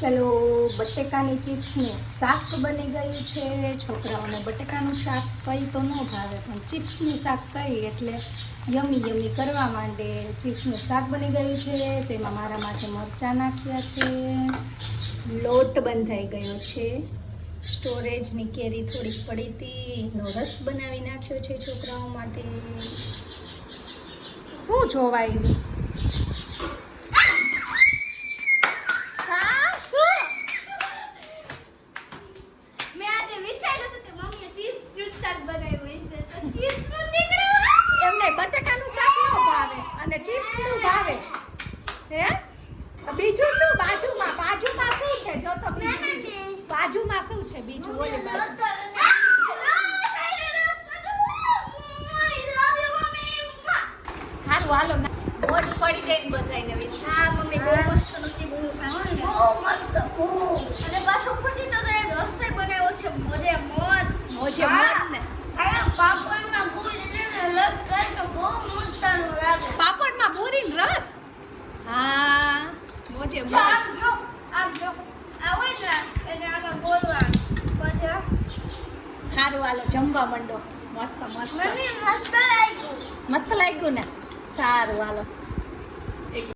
ચલો બટેકાની ચિપ્સનું શાક બની ગયું છે. છોકરાઓને બટેકાનું શાક કઈ તો ન ભાવે, પણ ચિપ્સનું શાક કઈ એટલે યમી યમી કરવા માંડે. ચિપ્સનું શાક બની ગયું છે. તેમાં મારા માટે મરચાં નાખ્યા છે. લોટ બંધાઈ ગયો છે. સ્ટોરેજની કેરી થોડીક પડી હતી, એનો રસ બનાવી નાખ્યો છે છોકરાઓ માટે. શું જોવાયું? એમને બટાકાનું શાક ન ભાવે અને ચિપ્સ નું ભાવે. હે બીજું શું બાજુમાં શું છે? જો તો બાજુમાં શું છે બીજું? ઓલી બાજુ હારું હાલો મોજ પડી ગઈ બધાને. હા મમ્મી બહુ મસ્ત નુચી બહુ સારું છે. બહુ મસ્ત અને પાછો ફૂટી તો એ રસ્તે બનાવ્યો છે. મોજે મોજ ને આ પાપડમાં ગુંદીને લગ થાય તો બહુ મસ્તનું લાગે. પાપડમાં પૂરીને રસ. હા મોજે મોજ. આમ જો આવે ને એને આમાં બોલવા પછી હારું હાલો જમવા માંડો. મસ્ત મમ્મી મસ્ત લાગ્યું. મસ્ત લાગ્યું ને? સારું હાલો.